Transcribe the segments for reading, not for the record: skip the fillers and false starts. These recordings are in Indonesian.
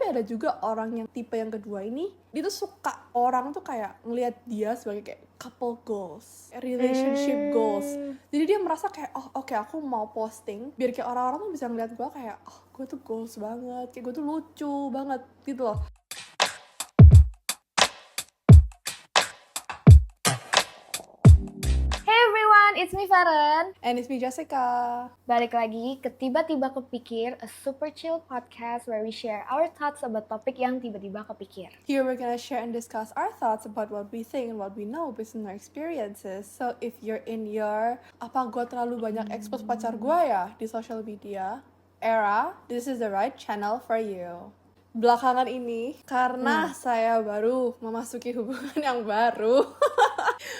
ada juga orang yang tipe yang kedua ini, dia tuh suka orang tuh kayak ngelihat dia sebagai kayak couple goals, relationship goals. Jadi dia merasa kayak, oh oke, aku mau posting biar kayak orang-orang tuh bisa ngeliat gue kayak, oh gue tuh goals banget, kayak gue tuh lucu banget gitu loh. Hey everyone, it's me Faren. And it's me Jessica. Balik lagi ke Tiba-Tiba Kepikir, a super chill podcast where we share our thoughts about topik yang tiba-tiba kepikir. Here we're gonna share and discuss our thoughts about what we think and what we know based on our experiences. So if you're in your, apa gue terlalu banyak expose pacar gue ya di social media era, this is the right channel for you. Belakangan ini, karena saya baru memasuki hubungan yang baru,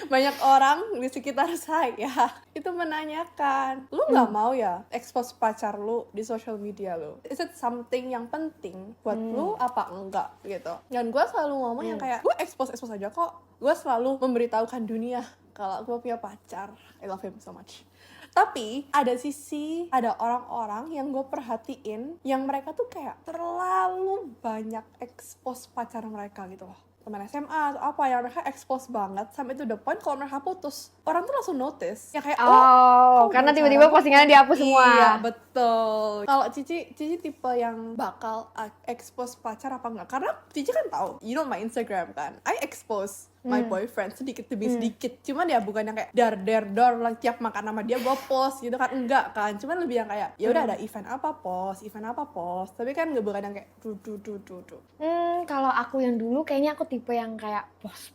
banyak orang di sekitar saya itu menanyakan, lu gak mau ya expose pacar lu di social media lu? Is it something yang penting buat lu apa enggak gitu? Dan gue selalu ngomong yang kayak, gue expose aja kok. Gue selalu memberitahukan dunia kalau gue punya pacar. I love him so much. Tapi ada orang-orang yang gue perhatiin yang mereka tuh kayak terlalu banyak expose pacar mereka gitu loh. Teman SMA atau apa yang mereka expose banget sampai to the point kalau mereka putus, orang tuh langsung notice ya kayak Karena tiba-tiba postingannya dihapus semua. Iya betul. Kalau Cici tipe yang bakal expose pacar apa enggak? Karena Cici kan tahu, you know my Instagram kan, I expose my boyfriend sedikit demi sedikit. Cuman ya bukan yang kayak dar lah tiap makan sama dia gue post gitu kan, enggak kan. Cuman lebih yang kayak ya udah ada event apa post. Tapi kan nggak bukan yang kayak du. Kalau aku yang dulu kayaknya aku tipe yang kayak post.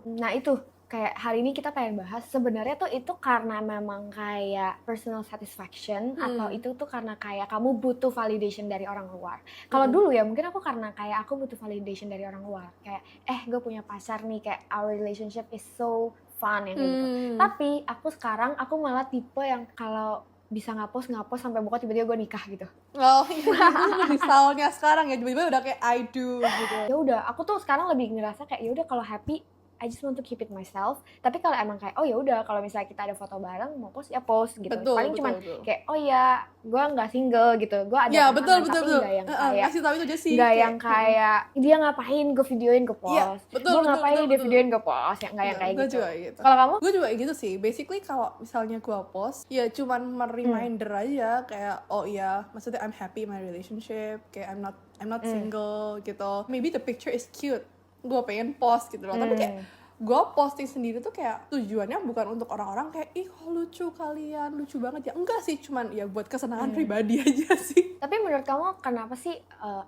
Nah itu kayak hari ini kita pengen bahas sebenarnya tuh itu karena memang kayak personal satisfaction atau itu tuh karena kayak kamu butuh validation dari orang luar. Kalau dulu ya mungkin aku karena kayak aku butuh validation dari orang luar, kayak gue punya pacar nih, kayak our relationship is so fun yang kayak gitu. Tapi sekarang aku malah tipe yang kalau bisa nggak post sampai pokoknya tiba-tiba gue nikah gitu. Oh iya, misalnya sekarang ya tiba-tiba udah kayak I do gitu. Ya udah, aku tuh sekarang lebih ngerasa kayak ya udah kalau happy I just want to keep it myself. Tapi kalau emang kayak oh ya udah kalau misalnya kita ada foto bareng mau post ya post gitu. Paling cuman kayak oh ya gue nggak single gitu. Gue ada ya, pasangan betul. tapi nggak yang kayak kasih tahu itu aja sih. Nggak yang kayak dia ngapain gue videoin ke post. Gue ngapain dia videoin ke post, ya nggak yang kayak gitu. Kalau kamu? Gue juga gitu sih. Basically kalau misalnya gue post ya cuman reminder aja kayak oh iya maksudnya I'm happy in my relationship, kayak I'm not single gitu. Maybe the picture is cute, gue pengen post gitu loh. Tapi kayak gue posting sendiri tuh kayak tujuannya bukan untuk orang-orang kayak ih lucu kalian, lucu banget ya. Enggak sih, cuman ya buat kesenangan pribadi aja sih. Tapi menurut kamu kenapa sih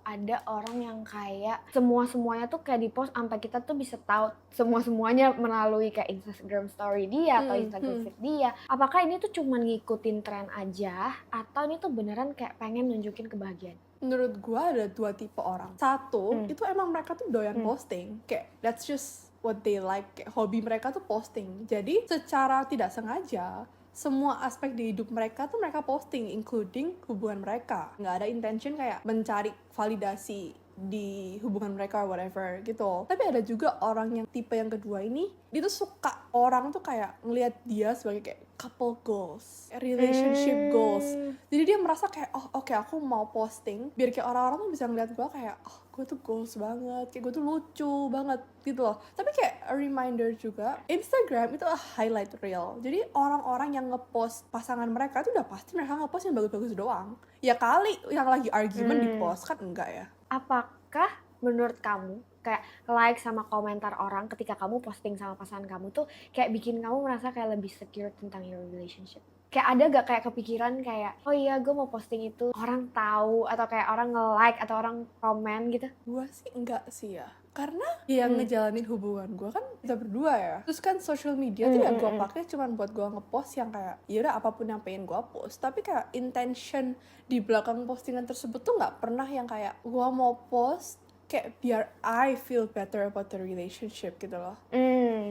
ada orang yang kayak semuanya tuh kayak di post sampai kita tuh bisa tahu semuanya melalui kayak Instagram story dia atau Instagram feed dia? Apakah ini tuh cuman ngikutin tren aja atau ini tuh beneran kayak pengen nunjukin kebahagiaan? Menurut gue ada dua tipe orang. Satu, itu emang mereka tuh doyan posting. Kayak that's just what they like. Kayak hobi mereka tuh posting. Jadi secara tidak sengaja, semua aspek di hidup mereka tuh mereka posting, including hubungan mereka. Nggak ada intention kayak mencari validasi di hubungan mereka or whatever gitu. Tapi ada juga orang yang tipe yang kedua ini, dia tuh suka orang tuh kayak ngelihat dia sebagai kayak couple goals, relationship goals. Jadi dia merasa kayak oh oke, aku mau posting biar kayak orang-orang tuh bisa ngeliat gue kayak oh gue tuh goals banget, kayak gue tuh lucu banget gitu loh. Tapi kayak a reminder juga, Instagram itu a highlight reel. Jadi orang-orang yang ngepost pasangan mereka tuh udah pasti mereka ngepost yang bagus-bagus doang. Ya kali yang lagi argument di post kan enggak ya. Apakah menurut kamu kayak like sama komentar orang ketika kamu posting sama pasangan kamu tuh kayak bikin kamu merasa kayak lebih secure tentang your relationship? Kayak ada gak kayak kepikiran kayak oh iya gue mau posting itu orang tahu atau kayak orang nge-like atau orang komen gitu? Gue sih enggak sih ya, karena yang ngejalanin hubungan gue kan kita berdua ya. Terus kan social media tuh ya gue pakai cuman buat gue ngepost yang kayak yaudah apapun yang pengen gue post. Tapi kayak intention di belakang postingan tersebut tuh nggak pernah yang kayak gue mau post kayak biar I feel better about the relationship gitu loh.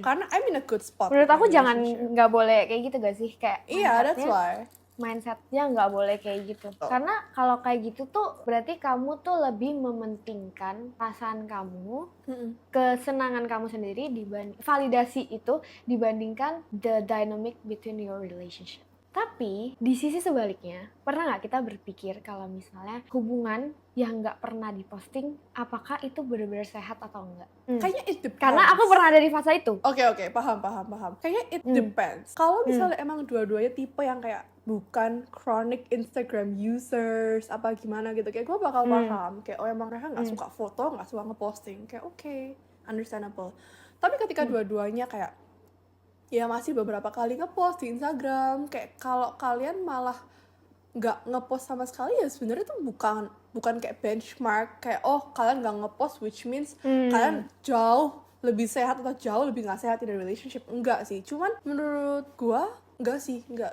Karena I'm in a good spot. Menurut aku jangan nggak boleh kayak gitu gak sih, kayak iya that's why mindsetnya nggak boleh kayak gitu. Karena kalau kayak gitu tuh berarti kamu tuh lebih mementingkan perasaan kamu, kesenangan kamu sendiri validasi itu dibandingkan the dynamic between your relationship. Tapi di sisi sebaliknya, pernah nggak kita berpikir kalau misalnya hubungan yang nggak pernah diposting, apakah itu benar-benar sehat atau enggak? Kayaknya it depends. Karena aku pernah ada di fase itu. Oke, paham. Kayaknya it depends. Kalau misalnya emang dua-duanya tipe yang kayak bukan chronic Instagram users apa gimana gitu, kayak gue bakal paham. Kayak emang mereka nggak suka foto, nggak suka ngeposting. Kayak oke, understandable. Tapi ketika dua-duanya kayak ya masih beberapa kali ngepost di Instagram, kayak kalau kalian malah nggak ngepost sama sekali, ya sebenarnya itu bukan kayak benchmark kayak kalian nggak ngepost which means kalian jauh lebih sehat atau jauh lebih nggak sehat di relationship. Enggak sih, cuman menurut gua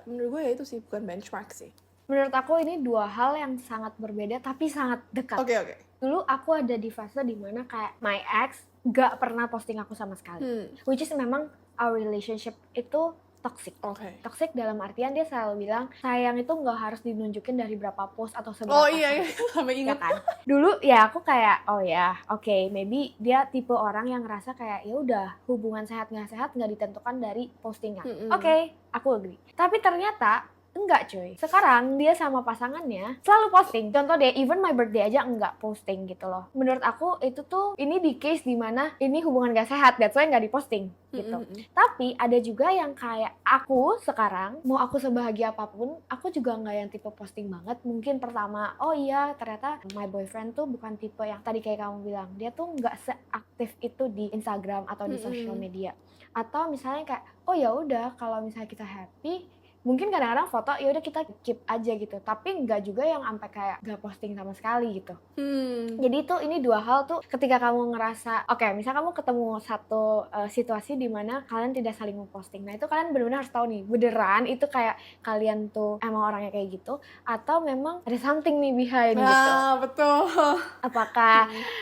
menurut gua ya itu sih bukan benchmark sih. Menurut aku ini dua hal yang sangat berbeda tapi sangat dekat. Oke. Dulu aku ada di fase dimana kayak my ex nggak pernah posting aku sama sekali, which is memang our relationship itu toxic. Toxic dalam artian dia selalu bilang sayang itu nggak harus dinunjukin dari berapa post atau seberapa. Iya, sampai ingat. Ya kan? Dulu ya aku kayak maybe dia tipe orang yang ngerasa kayak ya udah hubungan sehat nggak ditentukan dari postingan. Oke, aku agree. Tapi ternyata enggak cuy. Sekarang dia sama pasangannya selalu posting. Contoh deh, even my birthday aja enggak posting gitu loh. Menurut aku itu tuh ini di case dimana ini hubungan gak sehat, that's why gak diposting gitu. Tapi ada juga yang kayak aku sekarang, mau aku sebahagia apapun, aku juga gak yang tipe posting banget. Mungkin pertama, ternyata my boyfriend tuh bukan tipe yang tadi kayak kamu bilang. Dia tuh gak seaktif itu di Instagram atau di social media. Atau misalnya kayak, ya udah kalau misalnya kita happy, mungkin kadang-kadang foto ya udah kita keep aja gitu, tapi nggak juga yang sampai kayak nggak posting sama sekali gitu. Jadi tuh ini dua hal tuh ketika kamu ngerasa misalnya kamu ketemu satu situasi di mana kalian tidak saling memposting, nah itu kalian benar-benar harus tahu nih beneran itu kayak kalian tuh emang orangnya kayak gitu atau memang ada something nih behind gitu. Betul.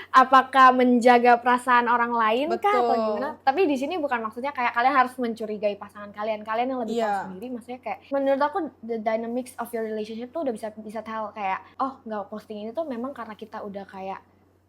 Apakah menjaga perasaan orang lain kah atau gimana? Betul. Tapi di sini bukan maksudnya kayak kalian harus mencurigai pasangan kalian yang lebih tahu sendiri. Maksudnya kayak menurut aku the dynamics of your relationship tuh udah bisa tell kayak nggak posting ini tuh memang karena kita udah kayak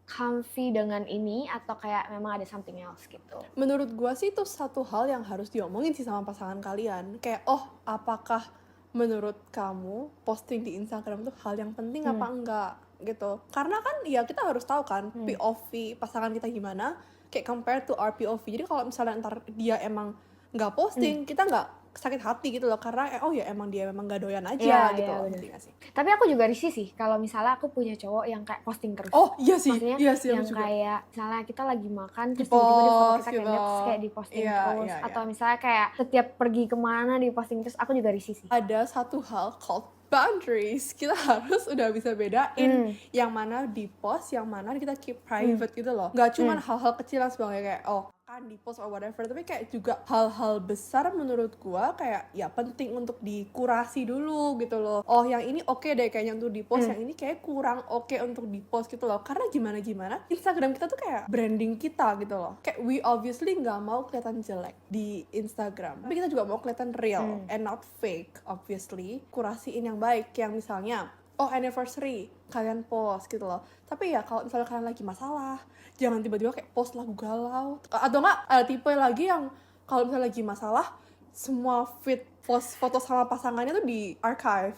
comfy dengan ini atau kayak memang ada something else gitu. Menurut gua sih itu satu hal yang harus diomongin sih sama pasangan kalian. Kayak apakah menurut kamu posting di Instagram tuh hal yang penting apa enggak gitu. Karena kan ya kita harus tahu kan POV pasangan kita gimana kayak compare to our POV. Jadi kalau misalnya ntar dia emang nggak posting, kita nggak sakit hati gitu loh, karena emang dia memang gak doyan aja gitu loh. Gak sih? Tapi aku juga risih sih kalau misalnya aku punya cowok yang kayak posting terus. Iya sih. Maksudnya yang juga. kayak misalnya kita lagi makan terus tiba-tiba di foto kita kayak diposting terus atau misalnya kayak setiap pergi kemana diposting terus, aku juga risih sih. Ada satu hal called boundaries. Kita harus udah bisa bedain yang mana di post, yang mana kita keep private gitu loh. Gak cuman hal-hal kecil yang sebagai kayak kan di post or whatever, tapi kayak juga hal-hal besar menurut gua kayak ya penting untuk dikurasi dulu gitu loh. Yang ini oke deh kayaknya untuk di post, yang ini kayak kurang oke untuk di post gitu loh. Karena gimana Instagram kita tuh kayak branding kita gitu loh. Kayak we obviously nggak mau kelihatan jelek di Instagram, tapi kita juga mau kelihatan real and not fake. Obviously kurasiin yang baik, yang misalnya anniversary kalian post gitu loh. Tapi ya kalau misalnya kalian lagi masalah, jangan tiba-tiba kayak post lagu galau. Atau enggak ada tipe lagi yang kalau misalnya lagi masalah, semua feed post foto sama pasangannya tuh di archive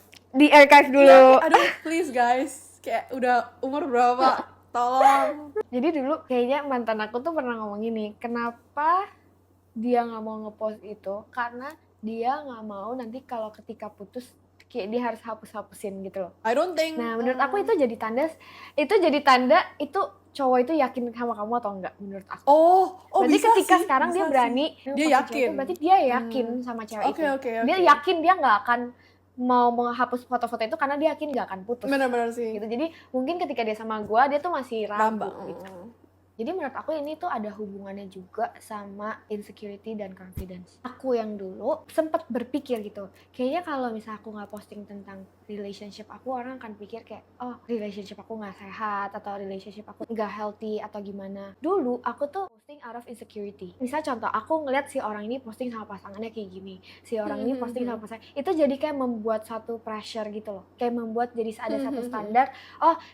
dulu. Ya, aduh please guys, kayak udah umur berapa, tolong. Jadi dulu kayaknya mantan aku tuh pernah ngomong gini, kenapa dia gak mau ngepost itu, karena dia gak mau nanti kalau ketika putus kayak dia harus hapus-hapusin gitu loh. I don't think. Nah menurut aku itu jadi tanda itu cowok itu yakin sama kamu atau enggak menurut aku. berarti bisa ketika sih, sekarang dia berani dia yakin itu, berarti dia yakin sama cewek itu. Okay. Dia yakin dia nggak akan mau menghapus foto-foto itu karena dia yakin nggak akan putus. Benar-benar sih gitu. Jadi mungkin ketika dia sama gue dia tuh masih ragu gitu. Jadi menurut aku ini tuh ada hubungannya juga sama insecurity dan confidence. Aku yang dulu sempat berpikir gitu, kayaknya kalau misalnya aku nggak posting tentang relationship aku, orang akan pikir kayak relationship aku nggak sehat atau relationship aku nggak healthy atau gimana. Dulu aku tuh posting out of insecurity. Misal contoh, aku ngeliat si orang ini posting sama pasangannya kayak gini, si orang ini posting sama pasangan, itu jadi kayak membuat satu pressure gitu loh, kayak membuat jadi ada satu standar.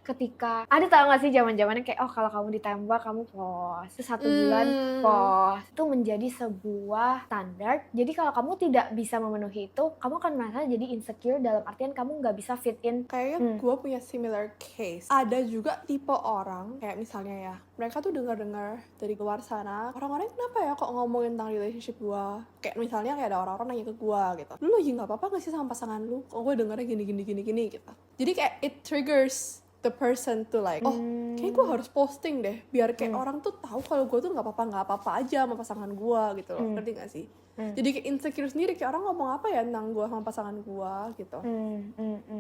Ketika ada, tau nggak sih zaman-zamannya kayak kalau kamu ditembak, kamu post, terus 1 bulan post. Itu menjadi sebuah standar. Jadi kalau kamu tidak bisa memenuhi itu, kamu akan merasa jadi insecure dalam artian kamu nggak bisa fit in. Kayaknya gue punya similar case. Ada juga tipe orang, kayak misalnya ya, mereka tuh dengar-dengar dari luar sana, orang-orang kenapa ya kok ngomongin tentang relationship gue? Kayak misalnya kayak ada orang-orang nanya ke gue gitu, lu lagi nggak apa-apa nggak sih sama pasangan lu? Kok gue dengarnya gini gitu. Jadi kayak it triggers the person to like, oh kayak gue harus posting deh biar kayak orang tuh tahu kalau gue tuh nggak apa-apa aja sama pasangan gue gitu loh. Ngerti gak sih? Jadi kayak insecure sendiri, kayak orang ngomong apa ya tentang gue sama pasangan gue gitu.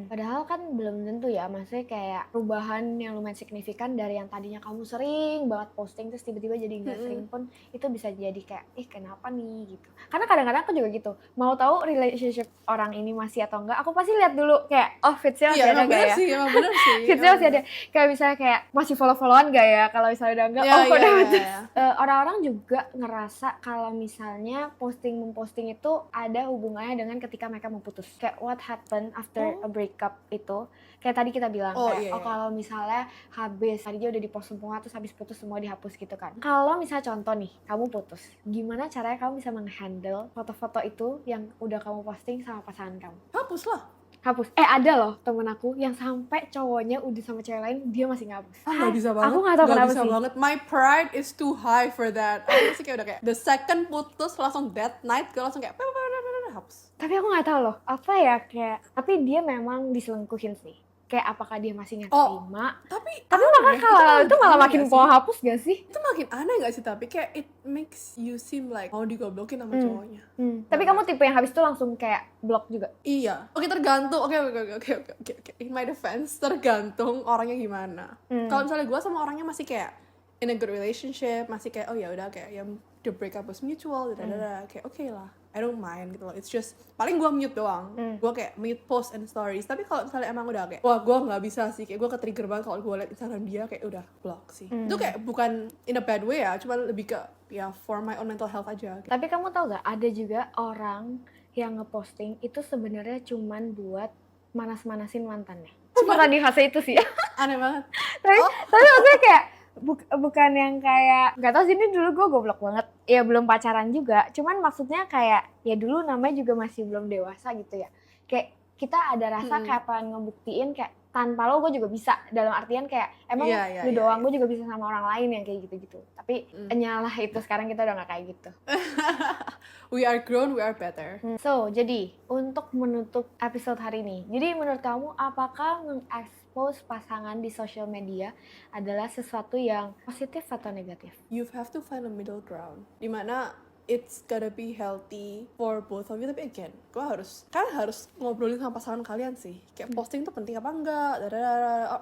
Padahal kan belum tentu ya, maksudnya kayak perubahan yang lumayan signifikan dari yang tadinya kamu sering banget posting terus tiba-tiba jadi nggak sering pun, itu bisa jadi kayak kenapa nih gitu. Karena kadang-kadang aku juga gitu, mau tahu relationship orang ini masih atau enggak, aku pasti lihat dulu kayak fitsnya masih ada nggak ya. Emang bener sih. Fitsnya masih ada, kayak misalnya kayak masih follow-followan gak ya, kalau misalnya udah enggak, orang-orang juga ngerasa kalau misalnya memposting itu ada hubungannya dengan ketika mereka mau putus. Kayak what happened after a breakup itu. Kayak tadi kita bilang kalau misalnya tadinya udah dipost semua terus habis putus semua dihapus gitu kan. Kalau misalnya contoh nih, kamu putus, gimana caranya kamu bisa menghandle foto-foto itu yang udah kamu posting sama pasangan kamu? Hapus lah. Hapus. Ada loh temen aku yang sampai cowoknya udah sama cewek lain, dia masih ngapus. Gak bisa banget. Aku gak tau kenapa bisa sih. banget. My pride is too high for that. Aku sih kayak udah kayak the second putus langsung that night gue langsung kayak hapus. Tapi aku gak tahu loh, apa ya kayak. Tapi dia memang diselingkuhin sih. Kayak apakah dia masih gak terima? Tapi maka kalau itu malah makin mau hapus gak sih? Itu makin aneh gak sih? Tapi kayak it makes you seem like mau digoblokin sama cowoknya. Tapi kamu tipe yang habis itu langsung kayak blok juga? Iya. Oke, tergantung. Oke. In my defense, tergantung orangnya gimana. Kalau misalnya gue sama orangnya masih kayak in a good relationship, masih kayak ya udah kayak yang the breakup was mutual, kayak oke lah. I don't mind gitu loh. It's just paling gue mute doang. Gue kayak mute post and stories. Tapi kalau misalnya emang udah kayak wah gue nggak bisa sih, kayak gue ke-trigger banget kalau gue liat Instagram dia, kayak udah block sih. Itu kayak bukan in a bad way ya, cuma lebih ke for my own mental health aja gitu. Tapi kamu tau gak, ada juga orang yang ngeposting itu sebenarnya cuman buat manas-manasin mantannya. Bukan di fase itu sih. Aneh banget. tapi maksudnya kayak bukan yang kayak, gak tau sih, ini dulu gue goblok banget ya, belum pacaran juga, cuman maksudnya kayak ya dulu namanya juga masih belum dewasa gitu ya, kayak kita ada rasa kayak pengen ngebuktiin kayak tanpa lo gue juga bisa, dalam artian kayak emang lu doang, gue juga bisa sama orang lain yang kayak gitu-gitu. Tapi nyalah itu sekarang kita udah gak kayak gitu. We are grown, we are better. So, jadi untuk menutup episode hari ini, jadi menurut kamu apakah mengekspos pasangan di social media adalah sesuatu yang positif atau negatif? You have to find a middle ground, dimana it's gotta be healthy for both of you. Tapi again, kalian harus ngobrolin sama pasangan kalian sih, kayak posting tuh penting apa enggak,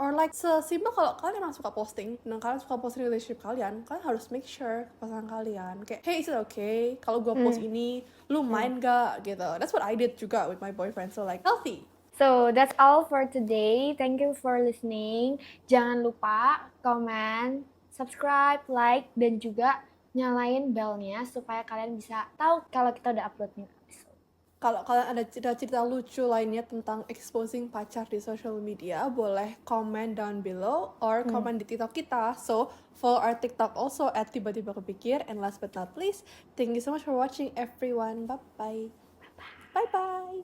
or like sesimpel kalau kalian emang suka posting dan kalian suka posting relationship kalian harus make sure pasangan kalian kayak, hey, is it okay kalau gue post ini, lu main gak gitu. That's what I did juga with my boyfriend, so like healthy. So that's all for today. Thank you for listening. Jangan lupa comment, subscribe, like, dan juga nyalain belnya supaya kalian bisa tahu kalau kita udah upload new episode. Kalau kalian ada cerita-cerita lucu lainnya tentang exposing pacar di social media, boleh comment down below or comment di TikTok kita. So follow our TikTok also at tiba-tiba kepikir. And last but not least, thank you so much for watching everyone. Bye-bye. Bye-bye.